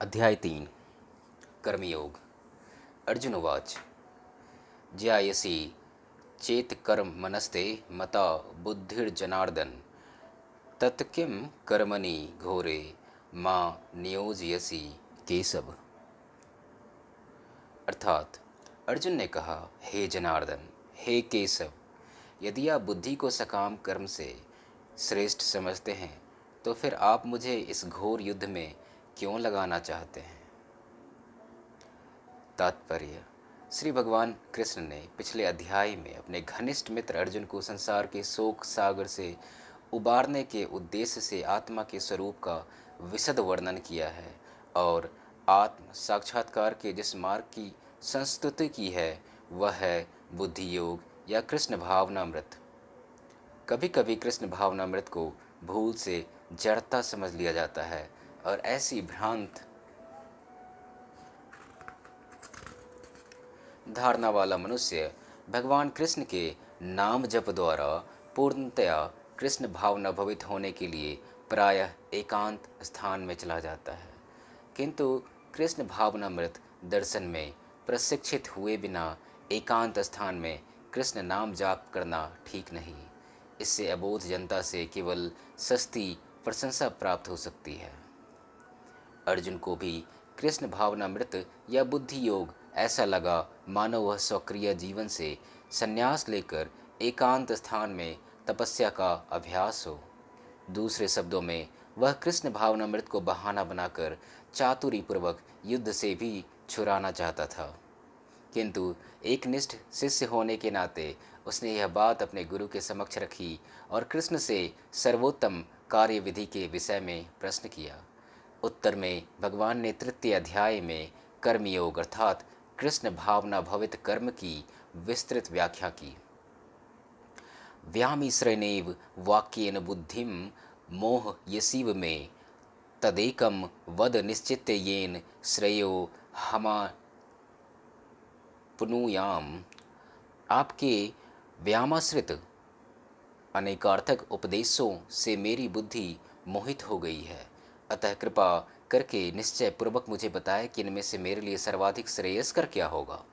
अध्याय 3 कर्मयोग। अर्जुन उवाच ज्यायसि चेत कर्म मनस्ते मता बुद्धिर्जनार्दन तत्किं कर्मणि घोरे मां नियोजयसि केशव। अर्थात अर्जुन ने कहा, हे जनार्दन, हे केशव, यदि आप बुद्धि को सकाम कर्म से श्रेष्ठ समझते हैं तो फिर आप मुझे इस घोर युद्ध में क्यों लगाना चाहते हैं। तात्पर्य: श्री भगवान कृष्ण ने पिछले अध्याय में अपने घनिष्ठ मित्र अर्जुन को संसार के शोक सागर से उबारने के उद्देश्य से आत्मा के स्वरूप का विशद वर्णन किया है और आत्म साक्षात्कार के जिस मार्ग की संस्तुति की है वह है बुद्धि योग या कृष्ण भावनामृत। कभी कभी कृष्ण भावनामृत को भूल से जड़ता समझ लिया जाता है और ऐसी भ्रांत धारणा वाला मनुष्य भगवान कृष्ण के नाम जप द्वारा पूर्णतया कृष्ण भावना भवित होने के लिए प्रायः एकांत स्थान में चला जाता है। किंतु कृष्ण भावनामृत दर्शन में प्रशिक्षित हुए बिना एकांत स्थान में कृष्ण नाम जाप करना ठीक नहीं। इससे अबोध जनता से केवल सस्ती प्रशंसा प्राप्त हो सकती है। अर्जुन को भी कृष्ण भावनामृत या बुद्धि योग ऐसा लगा मानो वह स्वक्रिय जीवन से संन्यास लेकर एकांत स्थान में तपस्या का अभ्यास हो। दूसरे शब्दों में वह कृष्ण भावनामृत को बहाना बनाकर चातुरीपूर्वक युद्ध से भी छुड़ाना चाहता था। किंतु एक निष्ठ शिष्य होने के नाते उसने यह बात अपने गुरु के समक्ष रखी और कृष्ण से सर्वोत्तम कार्यविधि के विषय में प्रश्न किया। उत्तर में भगवान ने तृतीय अध्याय में कर्मयोग अर्थात कृष्ण भावना भवित कर्म की विस्तृत व्याख्या की। व्यामिश्रेणेव वाक्येन बुद्धिं मोह यसीव में तदेकम वद निश्चित्य येन श्रेयो हमा पुनुयाम। आपके व्यामाश्रित अनेकार्थक उपदेशों से मेरी बुद्धि मोहित हो गई है, अतः कृपा करके निश्चय पूर्वक मुझे बताएं कि इनमें से मेरे लिए सर्वाधिक श्रेयस्कर क्या होगा।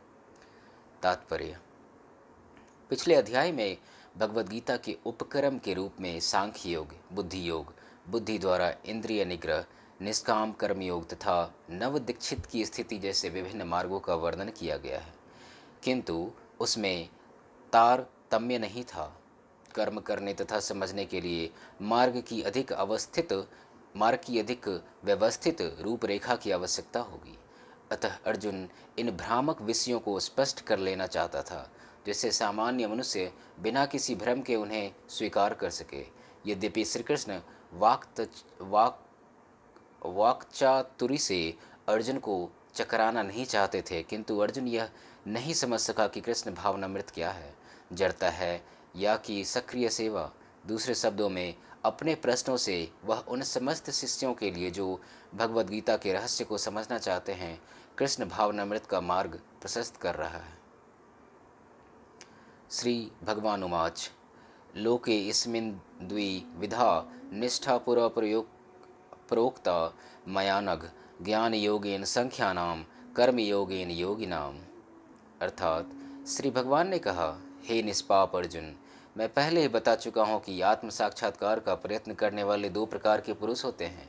तात्पर्य: पिछले अध्याय में भगवद गीता के उपक्रम के रूप में सांख्य योग, बुद्धि द्वारा इंद्रिय निग्रह, निष्काम कर्मयोग तथा नव दीक्षित की स्थिति जैसे विभिन्न मार्गों का वर्णन किया गया है। किंतु उसमें तारतम्य नहीं था। कर्म करने तथा समझने के लिए मार्ग की अधिक व्यवस्थित रूपरेखा की आवश्यकता होगी। अतः अर्जुन इन भ्रामक विषयों को स्पष्ट कर लेना चाहता था, जिससे सामान्य मनुष्य बिना किसी भ्रम के उन्हें स्वीकार कर सके। यद्यपि श्री कृष्ण वाक्चातुरी से अर्जुन को चकराना नहीं चाहते थे, किंतु अर्जुन यह नहीं समझ सका कि कृष्ण भावनामृत क्या है, जड़ता है या कि सक्रिय सेवा। दूसरे शब्दों में अपने प्रश्नों से वह उन समस्त शिष्यों के लिए जो भगवद गीता के रहस्य को समझना चाहते हैं कृष्ण भावनामृत का मार्ग प्रशस्त कर रहा है। श्री भगवान उवाच लोके इस्मिन् द्विविधा निष्ठा पुरा प्रोक्ता मया नघ ज्ञान योगेन संख्यानाम कर्म योगेन योगिनाम। अर्थात श्री भगवान ने कहा, हे निष्पाप अर्जुन, मैं पहले ही बता चुका हूँ कि आत्म साक्षात्कार का प्रयत्न करने वाले दो प्रकार के पुरुष होते हैं।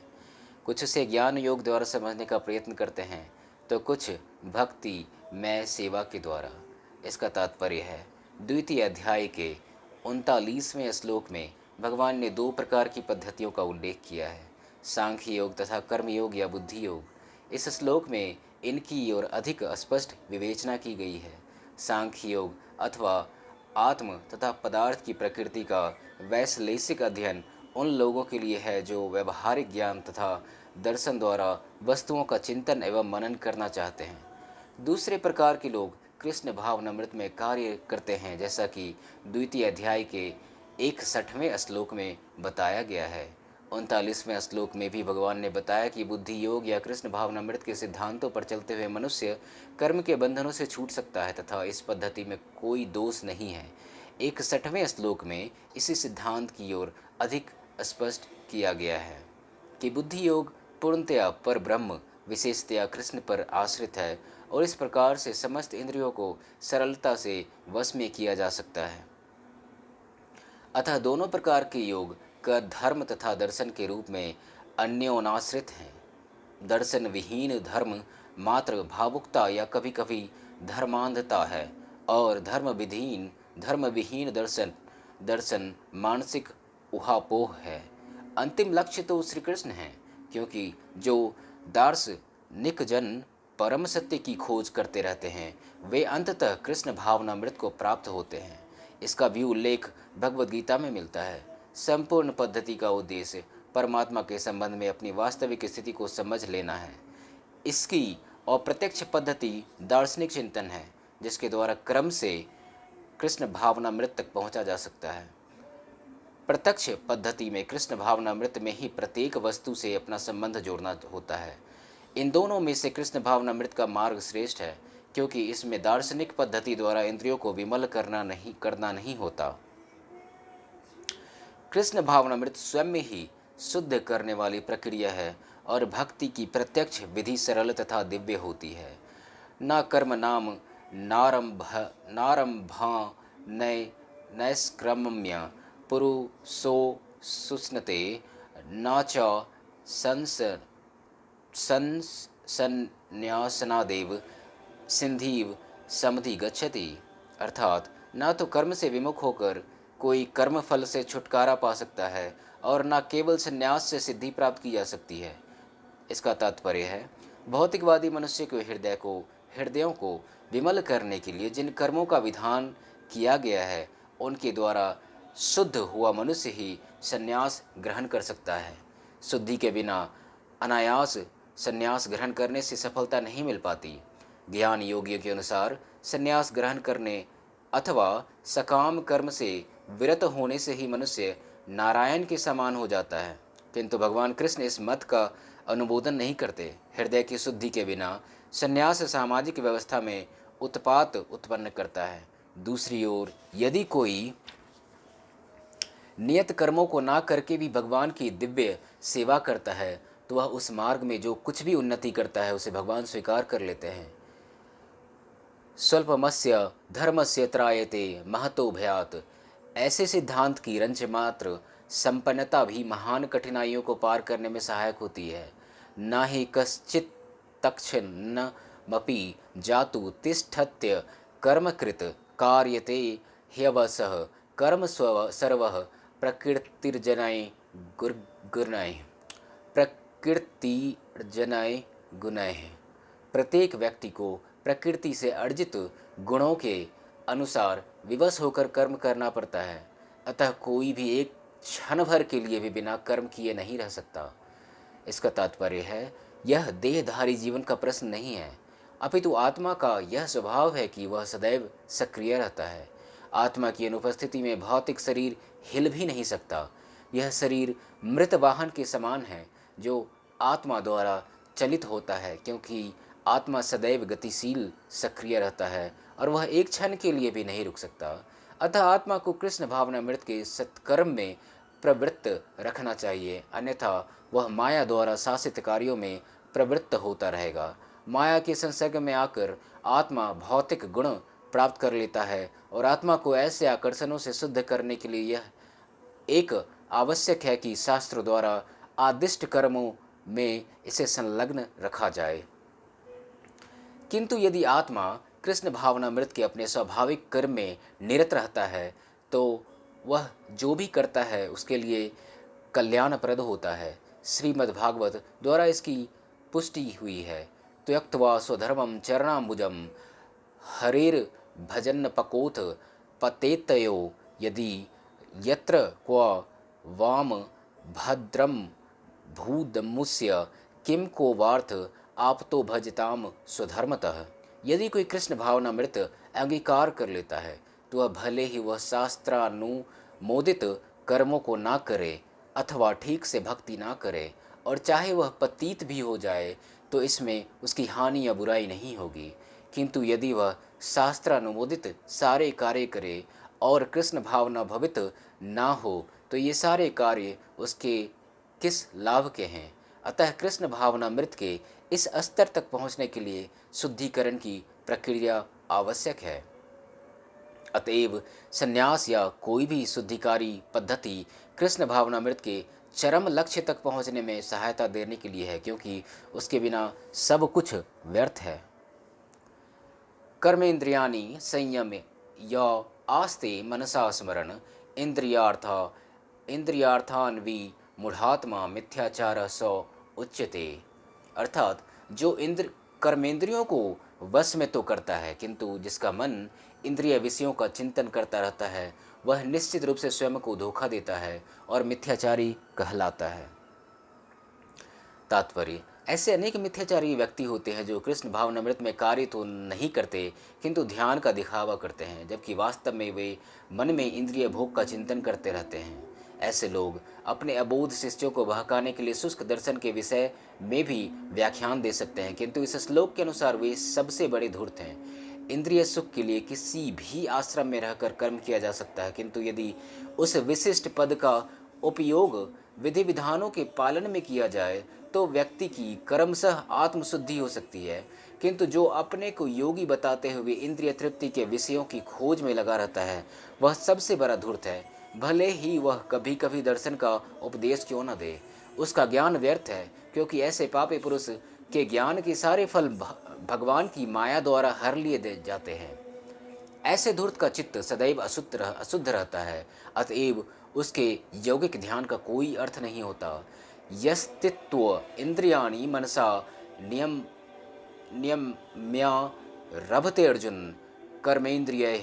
कुछ उसे ज्ञान योग द्वारा समझने का प्रयत्न करते हैं तो कुछ भक्ति में सेवा के द्वारा। इसका तात्पर्य है, द्वितीय अध्याय के 39वें श्लोक में भगवान ने दो प्रकार की पद्धतियों का उल्लेख किया है, सांख्य योग तथा कर्मयोग या बुद्धि योग। इस श्लोक में इनकी ओर अधिक स्पष्ट विवेचना की गई है। सांख्य योग अथवा आत्म तथा पदार्थ की प्रकृति का वैश्लेषिक अध्ययन उन लोगों के लिए है जो व्यवहारिक ज्ञान तथा दर्शन द्वारा वस्तुओं का चिंतन एवं मनन करना चाहते हैं। दूसरे प्रकार के लोग कृष्ण भावनामृत में कार्य करते हैं, जैसा कि द्वितीय अध्याय के 61वें श्लोक में बताया गया है। 39वें श्लोक में भी भगवान ने बताया कि बुद्धि योग या कृष्ण भावनामृत के सिद्धांतों पर चलते हुए मनुष्य कर्म के बंधनों से छूट सकता है तथा इस पद्धति में कोई दोष नहीं है। 61वें श्लोक में इसी सिद्धांत की ओर अधिक स्पष्ट किया गया है कि बुद्धि योग पूर्णतया पर ब्रह्म विशेषतया कृष्ण पर आश्रित है और इस प्रकार से समस्त इंद्रियों को सरलता से वश में किया जा सकता है। अतः दोनों प्रकार के योग का धर्म तथा दर्शन के रूप में अन्योनाश्रित हैं। दर्शन विहीन धर्म मात्र भावुकता या कभी कभी धर्मांधता है और धर्म विहीन दर्शन दर्शन मानसिक उहापोह है। अंतिम लक्ष्य तो श्री कृष्ण है, क्योंकि जो दार्शनिक जन परम सत्य की खोज करते रहते हैं वे अंततः कृष्ण भावनामृत को प्राप्त होते हैं। इसका भी उल्लेख भगवद गीता में मिलता है। संपूर्ण पद्धति का उद्देश्य परमात्मा के संबंध में अपनी वास्तविक स्थिति को समझ लेना है। इसकी अप्रत्यक्ष पद्धति दार्शनिक चिंतन है, जिसके द्वारा क्रम से कृष्ण भावनामृत तक पहुंचा जा सकता है। प्रत्यक्ष पद्धति में कृष्ण भावनामृत में ही प्रत्येक वस्तु से अपना संबंध जोड़ना होता है। इन दोनों में से कृष्ण भावनामृत का मार्ग श्रेष्ठ है, क्योंकि इसमें दार्शनिक पद्धति द्वारा इंद्रियों को विमल करना नहीं होता। कृष्ण भावनामृत स्वयं में ही शुद्ध करने वाली प्रक्रिया है और भक्ति की प्रत्यक्ष विधि सरल तथा दिव्य होती है। न कर्म नाम नारंभा नैष्क्रम्य पुरुषो सुस्नते न च संन्यासनादेव सिंधीव समधि गच्छति। अर्थात न तो कर्म से विमुख होकर कोई कर्म फल से छुटकारा पा सकता है और न केवल संन्यास से सिद्धि प्राप्त की जा सकती है। इसका तात्पर्य है, भौतिकवादी मनुष्य के हृदयों को विमल करने के लिए जिन कर्मों का विधान किया गया है उनके द्वारा शुद्ध हुआ मनुष्य ही संन्यास ग्रहण कर सकता है। शुद्धि के बिना अनायास संन्यास ग्रहण करने से सफलता नहीं मिल पाती। ज्ञान योगियों के अनुसार संन्यास ग्रहण करने अथवा सकाम कर्म से विरत होने से ही मनुष्य नारायण के समान हो जाता है, किंतु भगवान कृष्ण इस मत का अनुमोदन नहीं करते। हृदय की शुद्धि के बिना संन्यास सामाजिक व्यवस्था में उत्पात उत्पन्न करता है। दूसरी ओर यदि कोई नियत कर्मों को ना करके भी भगवान की दिव्य सेवा करता है तो वह उस मार्ग में जो कुछ भी उन्नति करता है उसे भगवान स्वीकार कर लेते हैं। स्वल्पमस्य धर्मस्य त्रायते महतो भयात, ऐसे सिद्धांत की रंच मात्र संपन्नता भी महान कठिनाइयों को पार करने में सहायक होती है। न ही कश्चित तक्षणमपि जातु तिष्ठत्य कर्मकृत कार्यते ह्यवसः कर्म सर्वः प्रकृतिर्जनय गुणैः प्रकृतिर्जनय गुणैः। प्रत्येक व्यक्ति को प्रकृति से अर्जित गुणों के अनुसार विवश होकर कर्म करना पड़ता है। अतः कोई भी एक क्षण भर के लिए भी बिना कर्म किए नहीं रह सकता। इसका तात्पर्य है, यह देहधारी जीवन का प्रश्न नहीं है, अपितु आत्मा का यह स्वभाव है कि वह सदैव सक्रिय रहता है। आत्मा की अनुपस्थिति में भौतिक शरीर हिल भी नहीं सकता। यह शरीर मृत वाहन के समान है जो आत्मा द्वारा चलित होता है, क्योंकि आत्मा सदैव गतिशील सक्रिय रहता है और वह एक क्षण के लिए भी नहीं रुक सकता। अतः आत्मा को कृष्ण भावनामृत के सत्कर्म में प्रवृत्त रखना चाहिए, अन्यथा वह माया द्वारा शासित कार्यों में प्रवृत्त होता रहेगा। माया के संसर्ग में आकर आत्मा भौतिक गुण प्राप्त कर लेता है और आत्मा को ऐसे आकर्षणों से शुद्ध करने के लिए यह एक आवश्यक है कि शास्त्र द्वारा आदिष्ट कर्मों में इसे संलग्न रखा जाए। किंतु यदि आत्मा कृष्ण भावनामृत के अपने स्वाभाविक कर्म में निरत रहता है तो वह जो भी करता है उसके लिए कल्याणप्रद होता है। श्रीमद् भागवत द्वारा इसकी पुष्टि हुई है। त्यक्त्वा स्वधर्मं चरणाम्बुजं हरेर भजन पकोथ पतेतयो यदि यत्र क्व वाम भद्रम भूदमुष्य किम को वार्थ आप तो भजताम स्वधर्मतः। यदि कोई कृष्ण भावनामृत अंगीकार कर लेता है तो वह भले ही वह शास्त्रानुमोदित कर्मों को ना करे अथवा ठीक से भक्ति ना करे, और चाहे वह पतित भी हो जाए तो इसमें उसकी हानि या बुराई नहीं होगी। किंतु यदि वह शास्त्रानुमोदित सारे कार्य करे और कृष्ण भावना भवित ना हो तो ये सारे कार्य उसके किस लाभ के हैं। अतः कृष्ण भावनामृत के इस स्तर तक पहुँचने के लिए शुद्धिकरण की प्रक्रिया आवश्यक है। अतएव संन्यास या कोई भी शुद्धिकारी पद्धति कृष्ण भावनामृत के चरम लक्ष्य तक पहुँचने में सहायता देने के लिए है, क्योंकि उसके बिना सब कुछ व्यर्थ है। कर्मेन्द्रियाणि संयम या आस्ते मनसा स्मरण इंद्रियार्थान मूढ़ात्मा मिथ्याचार सौ उच्यते। अर्थात जो कर्मेंद्रियों को वश में तो करता है, किंतु जिसका मन इंद्रिय विषयों का चिंतन करता रहता है, वह निश्चित रूप से स्वयं को धोखा देता है और मिथ्याचारी कहलाता है। तात्पर्य: ऐसे अनेक मिथ्याचारी व्यक्ति होते हैं जो कृष्ण भावनामृत में कार्य तो नहीं करते, किंतु ध्यान का दिखावा करते हैं, जबकि वास्तव में वे मन में इंद्रिय भोग का चिंतन करते रहते हैं। ऐसे लोग अपने अबोध शिष्यों को बहकाने के लिए शुष्क दर्शन के विषय में भी व्याख्यान दे सकते हैं, किंतु इस श्लोक के अनुसार वे सबसे बड़े धूर्त हैं। इंद्रिय सुख के लिए किसी भी आश्रम में रहकर कर्म किया जा सकता है, किंतु यदि उस विशिष्ट पद का उपयोग विधि विधानों के पालन में किया जाए तो व्यक्ति की क्रमशः आत्मशुद्धि हो सकती है। किंतु जो अपने को योगी बताते हुए इंद्रिय तृप्ति के विषयों की खोज में लगा रहता है, वह सबसे बड़ा धूर्त है। भले ही वह कभी कभी दर्शन का उपदेश क्यों न दे, उसका ज्ञान व्यर्थ है, क्योंकि ऐसे पापी पुरुष के ज्ञान के सारे फल भगवान की माया द्वारा हर लिए जाते हैं। ऐसे धूर्त का चित्त सदैव अशुद्ध रहता है, अतएव उसके यौगिक ध्यान का कोई अर्थ नहीं होता। यस्तित्व इंद्रियाणि मनसा नियम्या रभते अर्जुन कर्मेन्द्रिय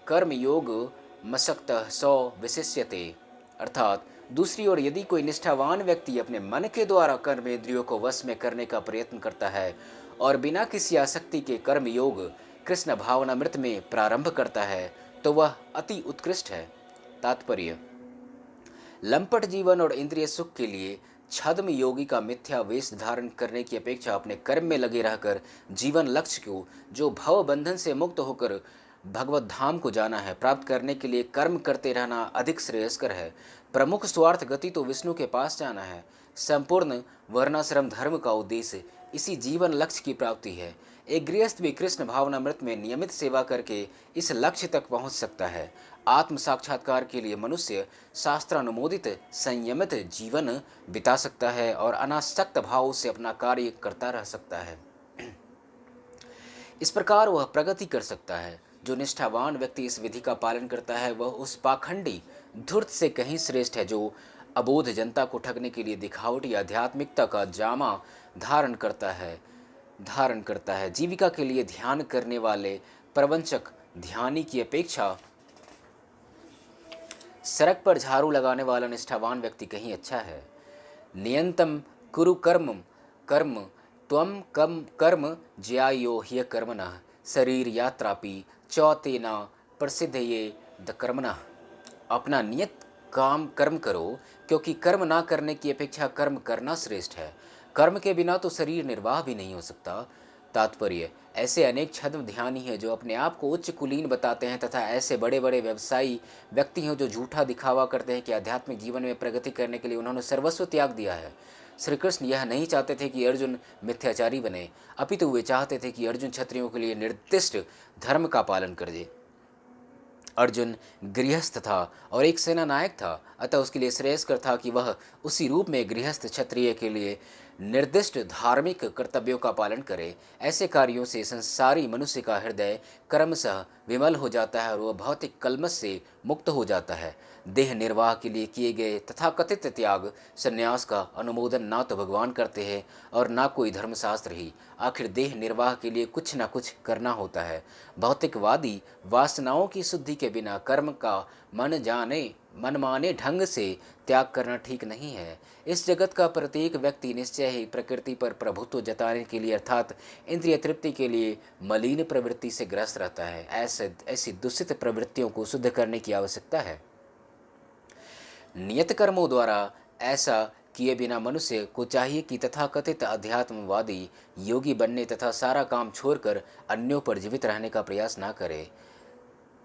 कर्मयोग मशक्तः सौ विशिष्यते। अर्थात दूसरी ओर यदि कोई निष्ठावान व्यक्ति अपने मन के द्वारा कर्मेंद्रियों को वश में करने का प्रयत्न करता है और बिना किसी आसक्ति के कर्मयोग कृष्ण भावनामृत में प्रारंभ करता है, तो वह अति उत्कृष्ट है। तात्पर्य: लंपट जीवन और इंद्रिय सुख के लिए छद्म योगी का मिथ्या वेश धारण करने की अपेक्षा अपने कर्म में लगे रहकर जीवन लक्ष्य को, जो भव बंधन से मुक्त होकर भगवत धाम को जाना है, प्राप्त करने के लिए कर्म करते रहना अधिक श्रेयस्कर है। प्रमुख स्वार्थ गति तो विष्णु के पास जाना है। संपूर्ण वर्णाश्रम धर्म का उद्देश्य इसी जीवन लक्ष्य की प्राप्ति है। एक गृहस्थ भी कृष्ण भावनामृत में नियमित सेवा करके इस लक्ष्य तक पहुंच सकता है। आत्म साक्षात्कार के लिए मनुष्य शास्त्रानुमोदित संयमित जीवन बिता सकता है और अनासक्त भाव से अपना कार्य करता रह सकता है। इस प्रकार वह प्रगति कर सकता है। जो निष्ठावान व्यक्ति इस विधि का पालन करता है, वह उस पाखंडी धूर्त से कहीं श्रेष्ठ है जो अबोध जनता को ठगने के लिए दिखावटी आध्यात्मिकता का जामा धारण करता है। जीविका के लिए ध्यान करने वाले प्रवंचक ध्यानी की अपेक्षा सड़क पर झाड़ू लगाने वाला निष्ठावान व्यक्ति कहीं अच्छा है। नियंतम कुरु कर्म त्वम कर्म ज्यायो ह्य कर्मणः शरीर यात्रापि चौतेना प्रसिद्ध ये द कर्मणः। अपना नियत काम कर्म करो, क्योंकि कर्म ना करने की अपेक्षा कर्म करना श्रेष्ठ है। कर्म के बिना तो शरीर निर्वाह भी नहीं हो सकता। तात्पर्य: ऐसे अनेक छद्म ध्यानी हैं जो अपने आप को उच्च कुलीन बताते हैं, तथा ऐसे बड़े बड़े व्यवसायी व्यक्ति हैं जो झूठा दिखावा करते हैं कि आध्यात्मिक जीवन में प्रगति करने के लिए उन्होंने सर्वस्व त्याग दिया है। श्री कृष्ण यह नहीं चाहते थे कि अर्जुन मिथ्याचारी बने, अपितु वे चाहते थे कि अर्जुन क्षत्रियों के लिए निर्दिष्ट धर्म का पालन कर दे। अर्जुन गृहस्थ था और एक सेना नायक था, अतः उसके लिए श्रेयस्कर था कि वह उसी रूप में गृहस्थ क्षत्रिय के लिए निर्दिष्ट धार्मिक कर्तव्यों का पालन करे। ऐसे कार्यों से संसारी मनुष्य का हृदय क्रमशः विमल हो जाता है और वह भौतिक कलमश से मुक्त हो जाता है। देह निर्वाह के लिए किए गए तथाकथित त्याग संन्यास का अनुमोदन ना तो भगवान करते हैं और ना कोई धर्मशास्त्र ही। आखिर देह निर्वाह के लिए कुछ न कुछ करना होता है। भौतिकवादी वासनाओं की शुद्धि के बिना कर्म का मनमाने ढंग से त्याग करना ठीक नहीं है। इस जगत का प्रत्येक व्यक्ति निश्चय ही प्रकृति पर प्रभुत्व जताने के लिए अर्थात इंद्रिय तृप्ति के लिए मलिन प्रवृत्ति से ग्रस्त रहता है। ऐसी दूषित प्रवृत्तियों को शुद्ध करने की आवश्यकता है। नियत कर्मों द्वारा ऐसा किए बिना मनुष्य को चाहिए कि तथाकथित अध्यात्मवादी योगी बनने तथा सारा काम छोड़कर अन्यों पर जीवित रहने का प्रयास ना करे।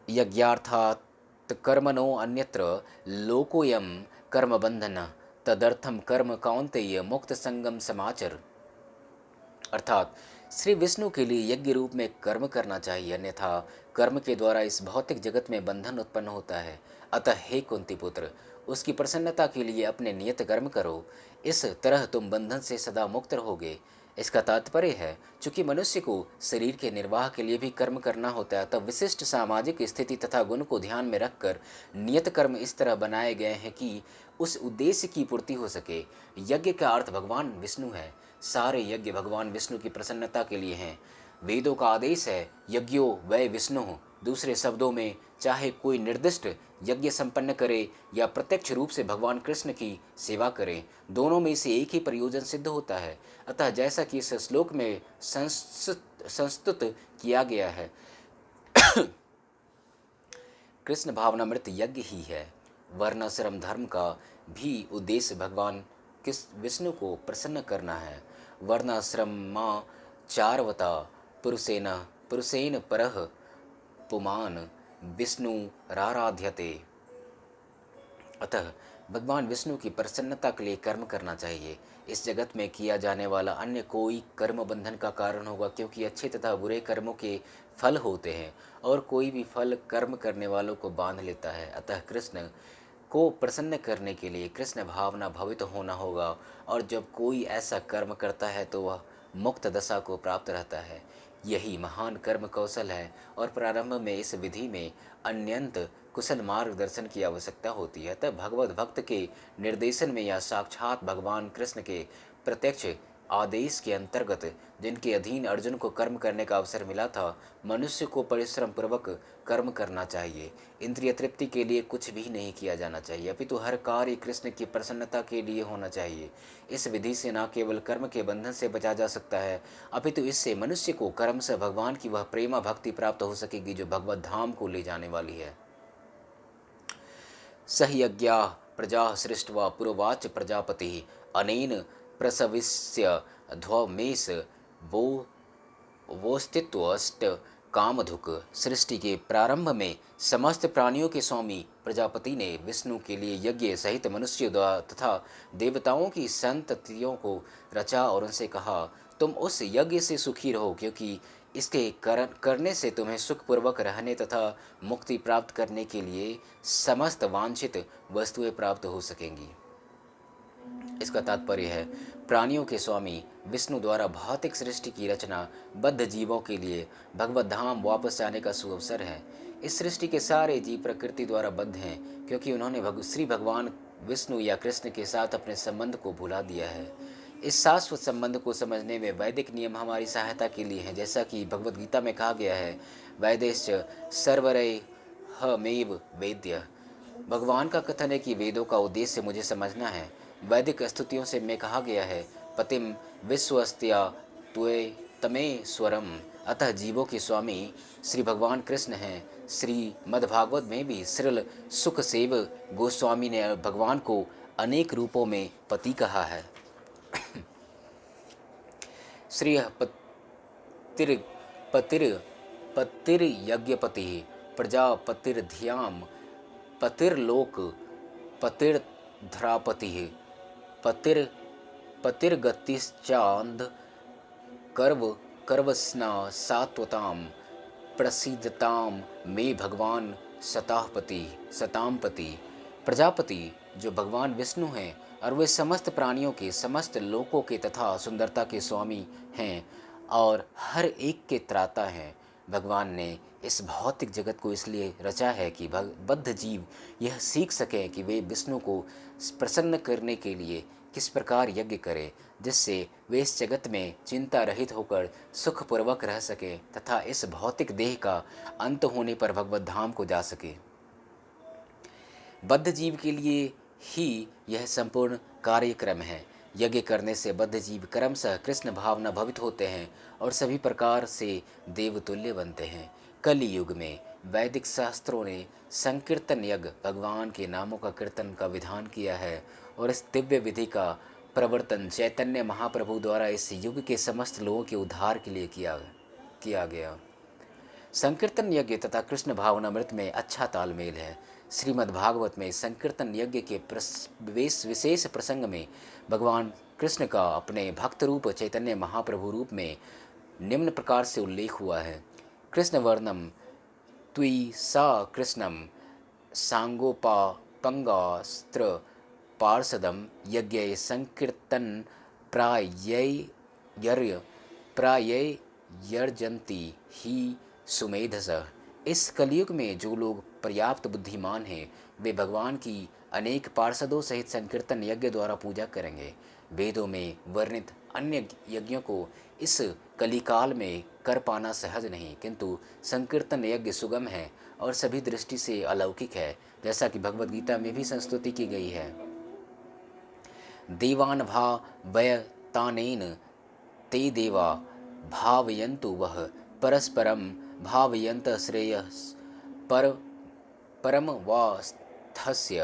यज्ञार्थात् कर्मणो अन्यत्र लोकोयम कर्मबंधन तदर्थम कर्म कौन्तेय मुक्त संगम समाचर। अर्थात श्री विष्णु के लिए यज्ञ रूप में कर्म करना चाहिए, अन्यथा कर्म के द्वारा इस भौतिक जगत में बंधन उत्पन्न होता है। अतः हे कुंती पुत्र, उसकी प्रसन्नता के लिए अपने नियत कर्म करो, इस तरह तुम बंधन से सदा मुक्त रहोगे। इसका तात्पर्य है, चूंकि मनुष्य को शरीर के निर्वाह के लिए भी कर्म करना होता है, तब विशिष्ट सामाजिक स्थिति तथा गुण को ध्यान में रखकर नियत कर्म इस तरह बनाए गए हैं कि उस उद्देश्य की पूर्ति हो सके। यज्ञ का अर्थ भगवान विष्णु है। सारे यज्ञ भगवान विष्णु की प्रसन्नता के लिए हैं। वेदों का आदेश है, यज्ञो वै विष्णु। दूसरे शब्दों में, चाहे कोई निर्दिष्ट यज्ञ संपन्न करे या प्रत्यक्ष रूप से भगवान कृष्ण की सेवा करे, दोनों में से एक ही प्रयोजन सिद्ध होता है। अतः जैसा कि इस श्लोक में संस्तुत किया गया है, कृष्ण भावनामृत यज्ञ ही है। वर्णाश्रम धर्म का भी उद्देश्य भगवान विष्णु को प्रसन्न करना है। वर्णाश्रमा चारवता पुरुषेन परः पुमान विष्णु राराध्यते। अतः भगवान विष्णु की प्रसन्नता के लिए कर्म करना चाहिए। इस जगत में किया जाने वाला अन्य कोई कर्म बंधन का कारण होगा, क्योंकि अच्छे तथा बुरे कर्मों के फल होते हैं और कोई भी फल कर्म करने वालों को बांध लेता है। अतः कृष्ण को प्रसन्न करने के लिए कृष्ण भावना भवित होना होगा, और जब कोई ऐसा कर्म करता है तो वह मुक्त दशा को प्राप्त रहता है। यही महान कर्म कौशल है, और प्रारंभ में इस विधि में अत्यंत कुशल मार्गदर्शन की आवश्यकता होती है। तब भगवत भक्त के निर्देशन में या साक्षात भगवान कृष्ण के प्रत्यक्ष आदेश के अंतर्गत, जिनके अधीन अर्जुन को कर्म करने का अवसर मिला था, मनुष्य को परिश्रम पूर्वक कर्म करना चाहिए। इंद्रिय तृप्ति के लिए कुछ भी नहीं किया जाना चाहिए, अपितु हर कार्य कृष्ण की प्रसन्नता के लिए होना चाहिए। इस विधि से न केवल कर्म के बंधन से बचा जा सकता है, अपितु इससे मनुष्य को कर्म से भगवान की वह प्रेमा भक्ति प्राप्त हो सकेगी जो भगवत धाम को ले जाने वाली है। सह्यज्ञा प्रजा सृष्ट्वा पुरोवाच प्रजापति अनेन प्रसविष्य ध्वमेश वोस्तित्वष्ट कामधुक। सृष्टि के प्रारंभ में समस्त प्राणियों के स्वामी प्रजापति ने विष्णु के लिए यज्ञ सहित मनुष्यों द्वारा तथा देवताओं की संततियों को रचा और उनसे कहा, तुम उस यज्ञ से सुखी रहो, क्योंकि इसके करने से तुम्हें सुखपूर्वक रहने तथा मुक्ति प्राप्त करने के लिए समस्त वांछित वस्तुएं प्राप्त हो सकेंगी। इसका तात्पर्य है, प्राणियों के स्वामी विष्णु द्वारा भौतिक सृष्टि की रचना बद्ध जीवों के लिए भगवत धाम वापस जाने का सुअवसर है। इस सृष्टि के सारे जीव प्रकृति द्वारा बद्ध हैं, क्योंकि उन्होंने श्री भगवान विष्णु या कृष्ण के साथ अपने संबंध को भुला दिया है। इस शाश्वत संबंध को समझने में वैदिक नियम हमारी सहायता के लिए हैं। जैसा कि भगवद गीता में कहा गया है, वैदेश्च सर्वरैहमेव वेद्य। भगवान का कथन है कि वेदों का उद्देश्य मुझे समझना है। वैदिक स्तुतियों से में कहा गया है, पतिम विश्वस्त्या त्वे तमे स्वरम। अतः जीवों के स्वामी श्री भगवान कृष्ण हैं। श्री मद्भागवत में भी श्रील सुखसेव गोस्वामी ने भगवान को अनेक रूपों में पति कहा है। श्री पतिर्यज्ञपति प्रजापतिर्ध्याम पतिर्लोक पतिर्धरापति पतिर्गतिश्चांद कर्वस्ना सात्वताम प्रसिद्धताम मे भगवान सतामपति। प्रजापति जो भगवान विष्णु हैं, और वे समस्त प्राणियों के, समस्त लोकों के तथा सुंदरता के स्वामी हैं और हर एक के त्राता हैं। भगवान ने इस भौतिक जगत को इसलिए रचा है कि बद्ध जीव यह सीख सकें कि वे विष्णु को प्रसन्न करने के लिए किस प्रकार यज्ञ करें, जिससे वे इस जगत में चिंता रहित होकर सुखपूर्वक रह सकें तथा इस भौतिक देह का अंत होने पर भगवत धाम को जा सके। बद्ध जीव के लिए ही यह संपूर्ण कार्यक्रम है। यज्ञ करने से बद्ध जीव क्रमशः कृष्ण भावना भवित होते हैं और सभी प्रकार से देवतुल्य बनते हैं। कलि युग में वैदिक शास्त्रों ने संकीर्तन यज्ञ, भगवान के नामों का कीर्तन का विधान किया है, और इस दिव्य विधि का प्रवर्तन चैतन्य महाप्रभु द्वारा इस युग के समस्त लोगों के उद्धार के लिए किया गया। संकीर्तन यज्ञ तथा कृष्ण भावनामृत में अच्छा तालमेल है। श्रीमद् भागवत में संकीर्तन यज्ञ के विशेष प्रसंग में भगवान कृष्ण का अपने भक्त रूप चैतन्य महाप्रभु रूप में निम्न प्रकार से उल्लेख हुआ है। कृष्ण वर्णम त्वि सा कृष्णम सांगोपापंगास्त्र पार्षदम यज्ञ संकीर्तन प्रायर्यजंती ही सुमेधस। इस कलयुग में जो लोग पर्याप्त बुद्धिमान हैं वे भगवान की अनेक पार्षदों सहित संकीर्तन यज्ञ द्वारा पूजा करेंगे। वेदों में वर्णित अन्य यज्ञों को इस कलिकाल में कर पाना सहज नहीं, किंतु संकीर्तन यज्ञ सुगम है और सभी दृष्टि से अलौकिक है, जैसा कि भगवद गीता में भी संस्तुति की गई है। देवान भावयतानेन ते देवा भावयन्तु वह परस्परम भावयन्त श्रेयस परम वास्थस्य।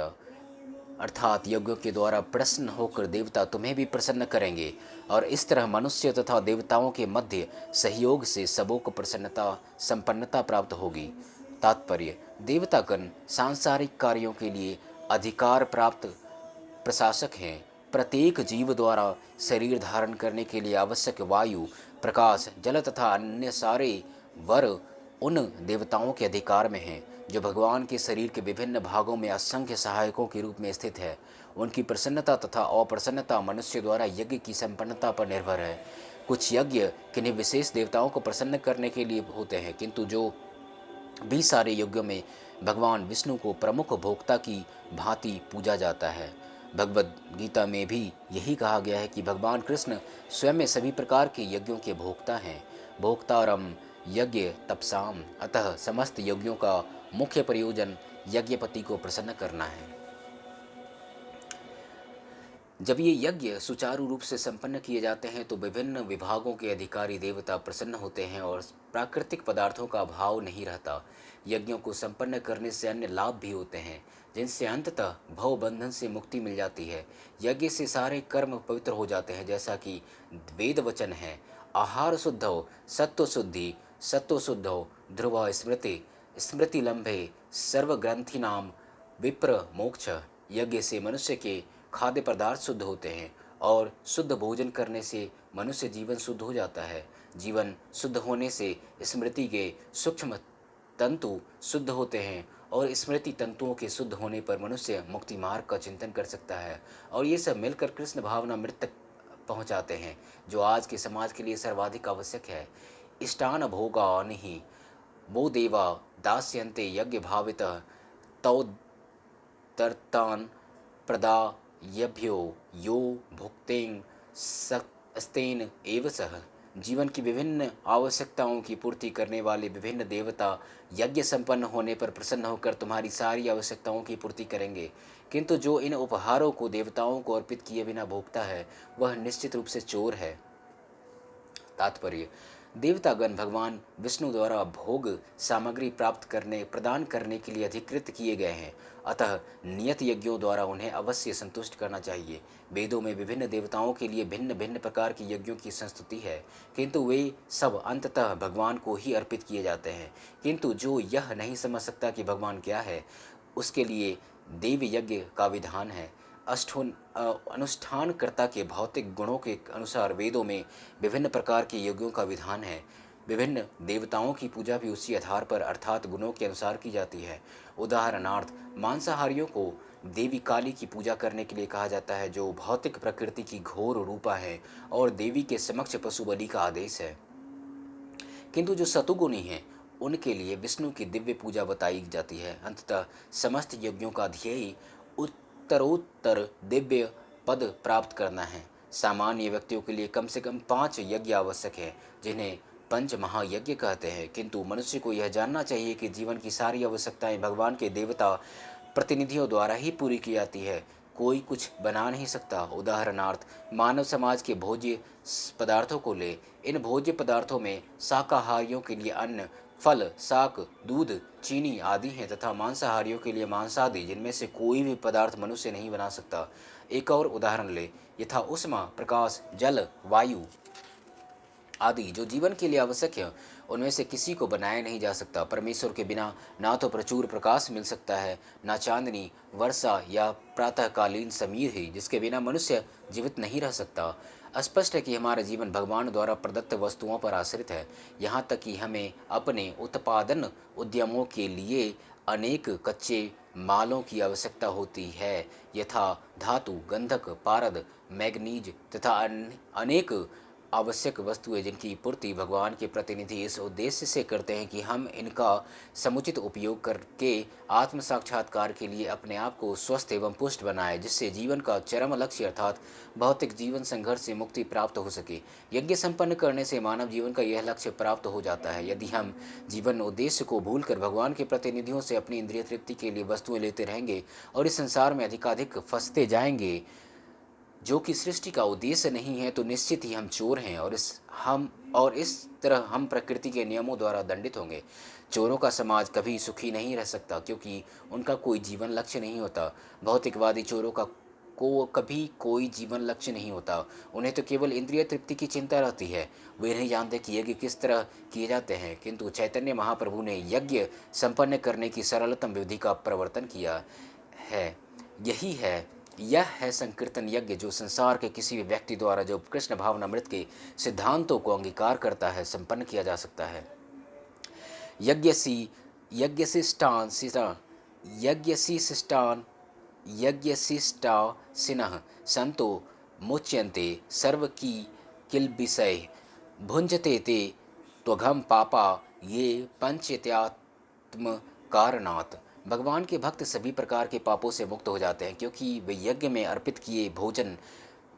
अर्थात यज्ञों के द्वारा प्रसन्न होकर देवता तुम्हें भी प्रसन्न करेंगे और इस तरह मनुष्य तथा देवताओं के मध्य सहयोग से सबों को प्रसन्नता संपन्नता प्राप्त होगी। तात्पर्य, देवतागण सांसारिक कार्यों के लिए अधिकार प्राप्त प्रशासक हैं। प्रत्येक जीव द्वारा शरीर धारण करने के लिए आवश्यक वायु, प्रकाश, जल तथा अन्य सारे वर उन देवताओं के अधिकार में हैं जो भगवान के शरीर के विभिन्न भागों में असंख्य सहायकों के रूप में स्थित है। उनकी प्रसन्नता तथा अप्रसन्नता मनुष्य द्वारा यज्ञ की संपन्नता पर निर्भर है। कुछ यज्ञ किन्हीं विशेष देवताओं को प्रसन्न करने के लिए होते हैं, किंतु जो भी सारे यज्ञों में भगवान विष्णु को प्रमुख भोक्ता की भांति पूजा जाता है। भगवद गीता में भी यही कहा गया है कि भगवान कृष्ण स्वयं सभी प्रकार के यज्ञों के भोक्ता हैं। भोक्तारम यज्ञ तपसाम, अतः समस्त यज्ञों का मुख्य प्रयोजन यज्ञपति को प्रसन्न करना है। जब ये यज्ञ सुचारू रूप से संपन्न किए जाते हैं तो विभिन्न विभागों के अधिकारी देवता प्रसन्न होते हैं और प्राकृतिक पदार्थों का अभाव नहीं रहता। यज्ञों को संपन्न करने से अन्य लाभ भी होते हैं जिनसे अंततः भव बंधन से मुक्ति मिल जाती है। यज्ञ से सारे कर्म पवित्र हो जाते हैं, जैसा कि वेद वचन है, आहार शुद्धो सत्व शुद्धि सत्व शुद्धो ध्रुव स्मृति स्मृति लंबे सर्वग्रंथि नाम विप्र मोक्ष। यज्ञ से मनुष्य के खाद्य पदार्थ शुद्ध होते हैं और शुद्ध भोजन करने से मनुष्य जीवन शुद्ध हो जाता है। जीवन शुद्ध होने से स्मृति के सूक्ष्म तंतु शुद्ध होते हैं और स्मृति तंतुओं के शुद्ध होने पर मनुष्य मुक्ति मार्ग का चिंतन कर सकता है और ये सब मिलकर कृष्ण भावना मृत तक पहुँचाते हैं, जो आज के समाज के लिए सर्वाधिक आवश्यक है। इष्टान भोगानि वो देवा दास्यन्ते यज्ञ भावित तौ दर्तान प्रदायभ्यो यो भुक्तें सस्तेन एव सह। जीवन की विभिन्न आवश्यकताओं की पूर्ति करने वाले विभिन्न देवता यज्ञ संपन्न होने पर प्रसन्न होकर तुम्हारी सारी आवश्यकताओं की पूर्ति करेंगे, किंतु जो इन उपहारों को देवताओं को अर्पित किए बिना भोगता है वह निश्चित रूप से चोर है। तात्पर्य, देवतागण भगवान विष्णु द्वारा भोग सामग्री प्रदान करने के लिए अधिकृत किए गए हैं, अतः नियत यज्ञों द्वारा उन्हें अवश्य संतुष्ट करना चाहिए। वेदों में विभिन्न देवताओं के लिए भिन्न भिन्न प्रकार की यज्ञों की संस्तुति है, किंतु वे सब अंततः भगवान को ही अर्पित किए जाते हैं। किंतु जो यह नहीं समझ सकता कि भगवान क्या है, उसके लिए देव यज्ञ का विधान है। अनुष्ठानकर्ता के भौतिक गुणों के अनुसार वेदों में विभिन्न प्रकार के यज्ञों का विधान है। विभिन्न देवताओं की पूजा भी उसी आधार पर अर्थात गुणों के अनुसार की जाती है। उदाहरणार्थ, मांसाहारियों को देवी काली की पूजा करने के लिए कहा जाता है, जो भौतिक प्रकृति की घोर रूपा है और देवी के समक्ष पशु बलि का आदेश है। किंतु जो सतुगुणी हैं उनके लिए विष्णु की दिव्य पूजा बताई जाती है। अंततः समस्त यज्ञों का ध्येय उत्तरोत्तर दिव्य पद प्राप्त करना है। सामान्य व्यक्तियों के लिए कम से कम 5 यज्ञ आवश्यक है, जिन्हें पंच महायज्ञ कहते हैं, किंतु मनुष्य को यह जानना चाहिए कि जीवन की सारी आवश्यकताएं भगवान के देवता प्रतिनिधियों द्वारा ही पूरी की जाती है। कोई कुछ बना नहीं सकता। उदाहरणार्थ, मानव समाज के भोज्य पदार्थों को ले। इन भोज्य पदार्थों में शाकाहारियों के लिए अन्न, फल, शाक, दूध, चीनी आदि हैं तथा मांसाहारियों के लिए मांस आदि, जिनमें से कोई भी पदार्थ मनुष्य नहीं बना सकता। एक और उदाहरण ले, यथा उष्मा, प्रकाश, जल, वायु आदि जो जीवन के लिए आवश्यक है, उनमें से किसी को बनाया नहीं जा सकता। परमेश्वर के बिना ना तो प्रचुर प्रकाश मिल सकता है, ना चांदनी, वर्षा या प्रातःकालीन समीर ही, जिसके बिना मनुष्य जीवित नहीं रह सकता। स्पष्ट है कि हमारा जीवन भगवान द्वारा प्रदत्त वस्तुओं पर आश्रित है, यहाँ तक कि हमें अपने उत्पादन उद्यमों के लिए अनेक कच्चे मालों की आवश्यकता होती है, यथा धातु, गंधक, पारद, मैग्नीज तथा अनेक आवश्यक वस्तुएं, जिनकी पूर्ति भगवान के प्रतिनिधि इस उद्देश्य से करते हैं कि हम इनका समुचित उपयोग करके आत्म साक्षात्कार के लिए अपने आप को स्वस्थ एवं पुष्ट बनाए, जिससे जीवन का चरम लक्ष्य अर्थात भौतिक जीवन संघर्ष से मुक्ति प्राप्त हो सके। यज्ञ संपन्न करने से मानव जीवन का यह लक्ष्य प्राप्त हो जाता है। यदि हम जीवन उद्देश्य को भूलकर भगवान के प्रतिनिधियों से अपनी इंद्रिय तृप्ति के लिए वस्तुएं लेते रहेंगे और इस संसार में अधिकाधिक फंसते जाएंगे, जो कि सृष्टि का उद्देश्य नहीं है, तो निश्चित ही हम चोर हैं और इस तरह हम प्रकृति के नियमों द्वारा दंडित होंगे। चोरों का समाज कभी सुखी नहीं रह सकता, क्योंकि उनका कोई जीवन लक्ष्य नहीं होता। भौतिकवादी चोरों का कभी कोई जीवन लक्ष्य नहीं होता। उन्हें तो केवल इंद्रिय तृप्ति की चिंता रहती है। वे नहीं जानते कि यज्ञ किस तरह किए जाते हैं, किंतु चैतन्य महाप्रभु ने यज्ञ संपन्न करने की सरलतम विधि का प्रवर्तन किया है। यह है संकीर्तन यज्ञ, जो संसार के किसी भी व्यक्ति द्वारा जो कृष्ण भावनामृत के सिद्धांतों को अंगीकार करता है, संपन्न किया जा सकता है। यज्ञसिष्टासिनः संतो मुच्यन्ते सर्व की किल्बिषै भुंजते ते त्वघम पापा ये पंचत्यात्म कारणात्। भगवान के भक्त सभी प्रकार के पापों से मुक्त हो जाते हैं, क्योंकि वे यज्ञ में अर्पित किए भोजन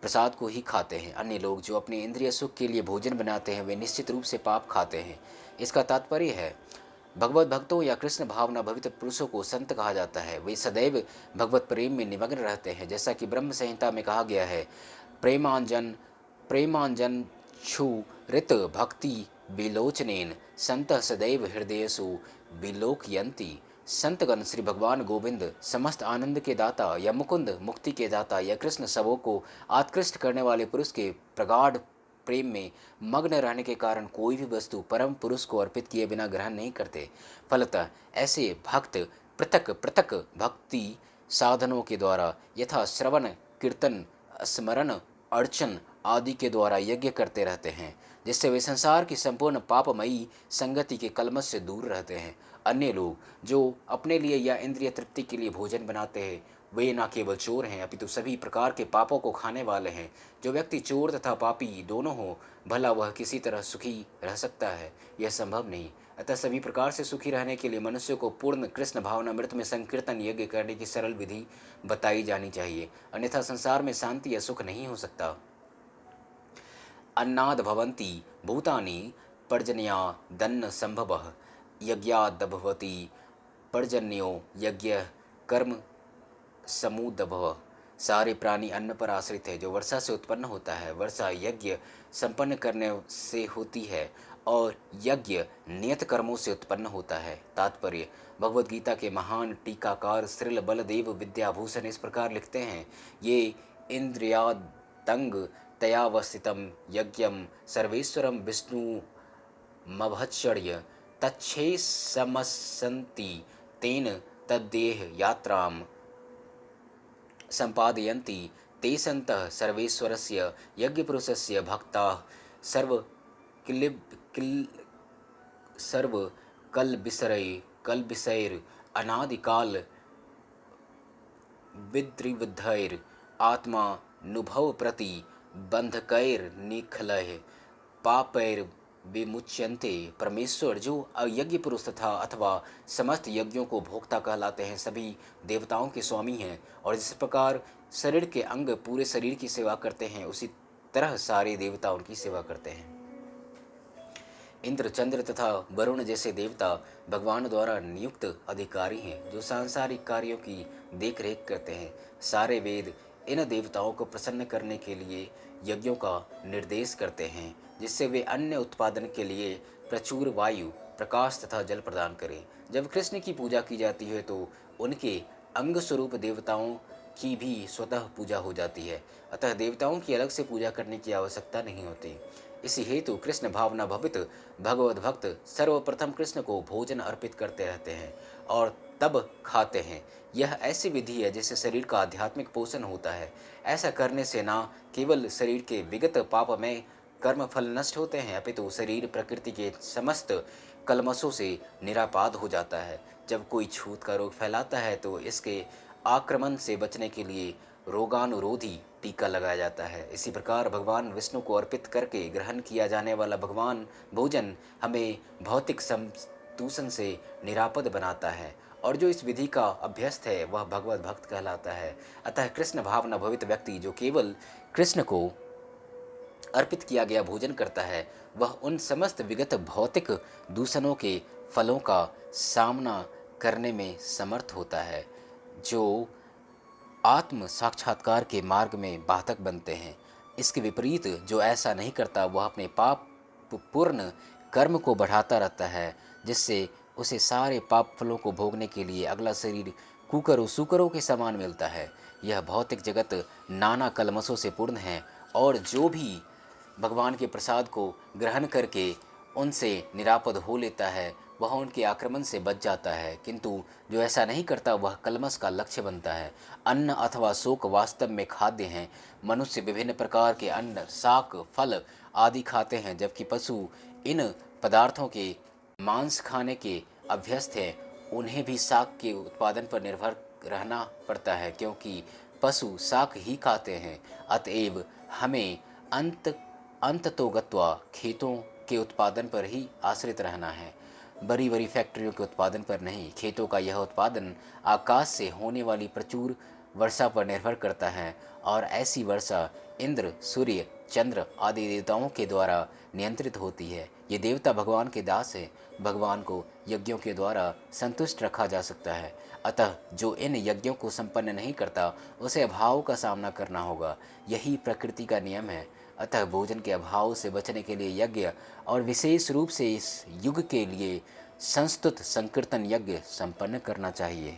प्रसाद को ही खाते हैं। अन्य लोग जो अपने इंद्रिय सुख के लिए भोजन बनाते हैं, वे निश्चित रूप से पाप खाते हैं। इसका तात्पर्य है, भगवत भक्तों या कृष्ण भावना भवित पुरुषों को संत कहा जाता है। वे सदैव भगवत प्रेम में निमग्न रहते हैं, जैसा कि ब्रह्म संहिता में कहा गया है, प्रेमांजन छु ऋत भक्ति विलोचनेन संतः सदैव हृदयसु विलोकयन्ति। संतगण श्री भगवान गोविंद समस्त आनंद के दाता या मुकुंद मुक्ति के दाता या कृष्ण सबों को आत्कृष्ट करने वाले पुरुष के प्रगाढ़ प्रेम में मग्न रहने के कारण कोई भी वस्तु परम पुरुष को अर्पित किए बिना ग्रहण नहीं करते। फलतः ऐसे भक्त पृथक पृथक भक्ति साधनों के द्वारा यथा श्रवण, कीर्तन, स्मरण, अर्चन आदि के द्वारा यज्ञ करते रहते हैं, जिससे वे संसार की संपूर्ण पापमयी संगति के कलमश से दूर रहते हैं। अन्य लोग जो अपने लिए या इंद्रिय तृप्ति के लिए भोजन बनाते हैं, वे न केवल चोर हैं, अपितु सभी प्रकार के पापों को खाने वाले हैं। जो व्यक्ति चोर तथा पापी दोनों हो, भला वह किसी तरह सुखी रह सकता है? यह संभव नहीं। अतः सभी प्रकार से सुखी रहने के लिए मनुष्य को पूर्ण कृष्ण भावनामृत में संकीर्तन यज्ञ करने की सरल विधि बताई जानी चाहिए, अन्यथा संसार में शांति या सुख नहीं हो सकता। अन्नाद भवन्ति भूतानि पर्जन्यादन्न संभवः यज्ञाद्भवति पर्जन्यो यज्ञ कर्म समूदभव। सारे प्राणी अन्न पर आश्रित है, जो वर्षा से उत्पन्न होता है। वर्षा यज्ञ संपन्न करने से होती है और यज्ञ नियत कर्मों से उत्पन्न होता है। तात्पर्य, भगवद गीता के महान टीकाकार श्रील बलदेव विद्याभूषण इस प्रकार लिखते हैं, ये इंद्रियादंग तयावस्थितम यज्ञम सर्वेश्वरम विष्णु मभत्सर्य तच्छे समसन्ति तेन तद्देह यात्राम संपादयन्ति ते सन्तः सर्वेश्वरस्य यज्ञपुरुषस्य भक्ताः सर्वकल्बिषैर् अनादिकाल विद्रिवद्धैर् आत्मानुभव प्रति बंधकैर्निखलैः पापैर् विमुच्यन्ते। परमेश्वर जो यज्ञ पुरुष तथा अथवा समस्त यज्ञों को भोक्ता कहलाते हैं, सभी देवताओं के स्वामी हैं, और जिस प्रकार शरीर के अंग पूरे शरीर की सेवा करते हैं, उसी तरह सारे देवता उनकी सेवा करते हैं। इंद्र, चंद्र तथा वरुण जैसे देवता भगवान द्वारा नियुक्त अधिकारी हैं, जो सांसारिक कार्यों की देखरेख करते हैं। सारे वेद इन देवताओं को प्रसन्न करने के लिए यज्ञों का निर्देश करते हैं, जिससे वे अन्य उत्पादन के लिए प्रचुर वायु, प्रकाश तथा जल प्रदान करें। जब कृष्ण की पूजा की जाती है तो उनके अंग स्वरूप देवताओं की भी स्वतः पूजा हो जाती है, अतः देवताओं की अलग से पूजा करने की आवश्यकता नहीं होती। इसी हेतु कृष्ण भावना भवित भगवत भक्त सर्वप्रथम कृष्ण को भोजन अर्पित करते रहते हैं और तब खाते हैं। यह ऐसी विधि है जिससे शरीर का आध्यात्मिक पोषण होता है। ऐसा करने से न केवल शरीर के विगत पापमय कर्म फल नष्ट होते हैं, अपितु शरीर प्रकृति के समस्त कलमशों से निरापाद हो जाता है। जब कोई छूत का रोग फैलाता है तो इसके आक्रमण से बचने के लिए रोगानुरोधी टीका लगाया जाता है। इसी प्रकार भगवान विष्णु को अर्पित करके ग्रहण किया जाने वाला भगवान भोजन हमें भौतिक दूषण से निरापद बनाता है, और जो इस विधि का अभ्यस्त है वह भगवत भक्त कहलाता है। अतः कृष्ण भावना भवित व्यक्ति जो केवल कृष्ण को अर्पित किया गया भोजन करता है, वह उन समस्त विगत भौतिक दूषणों के फलों का सामना करने में समर्थ होता है, जो आत्म साक्षात्कार के मार्ग में बाधक बनते हैं। इसके विपरीत जो ऐसा नहीं करता वह अपने पाप पूर्ण कर्म को बढ़ाता रहता है, जिससे उसे सारे पाप फलों को भोगने के लिए अगला शरीर कुकरों सुकरों के समान मिलता है। यह भौतिक जगत नाना कलमशों से पूर्ण है, और जो भी भगवान के प्रसाद को ग्रहण करके उनसे निरापद हो लेता है वह उनके आक्रमण से बच जाता है, किंतु जो ऐसा नहीं करता वह कलमश का लक्ष्य बनता है। अन्न अथवा शोक वास्तव में खाद्य हैं। मनुष्य विभिन्न प्रकार के अन्न, शाक, फल आदि खाते हैं, जबकि पशु इन पदार्थों के मांस खाने के अभ्यस्त हैं। उन्हें भी शाक के उत्पादन पर निर्भर रहना पड़ता है, क्योंकि पशु शाक ही खाते हैं। अतएव हमें अंततोगत्वा खेतों के उत्पादन पर ही आश्रित रहना है, बड़ी बड़ी फैक्ट्रियों के उत्पादन पर नहीं। खेतों का यह उत्पादन आकाश से होने वाली प्रचुर वर्षा पर निर्भर करता है, और ऐसी वर्षा इंद्र, सूर्य, चंद्र आदि देवताओं के द्वारा नियंत्रित होती है। ये देवता भगवान के दास है। भगवान को यज्ञों के द्वारा संतुष्ट रखा जा सकता है, अतः जो इन यज्ञों को संपन्न नहीं करता उसे अभाव का सामना करना होगा। यही प्रकृति का नियम है। अतः भोजन के अभाव से बचने के लिए यज्ञ, और विशेष रूप से इस युग के लिए संस्तुत संकीर्तन यज्ञ संपन्न करना चाहिए।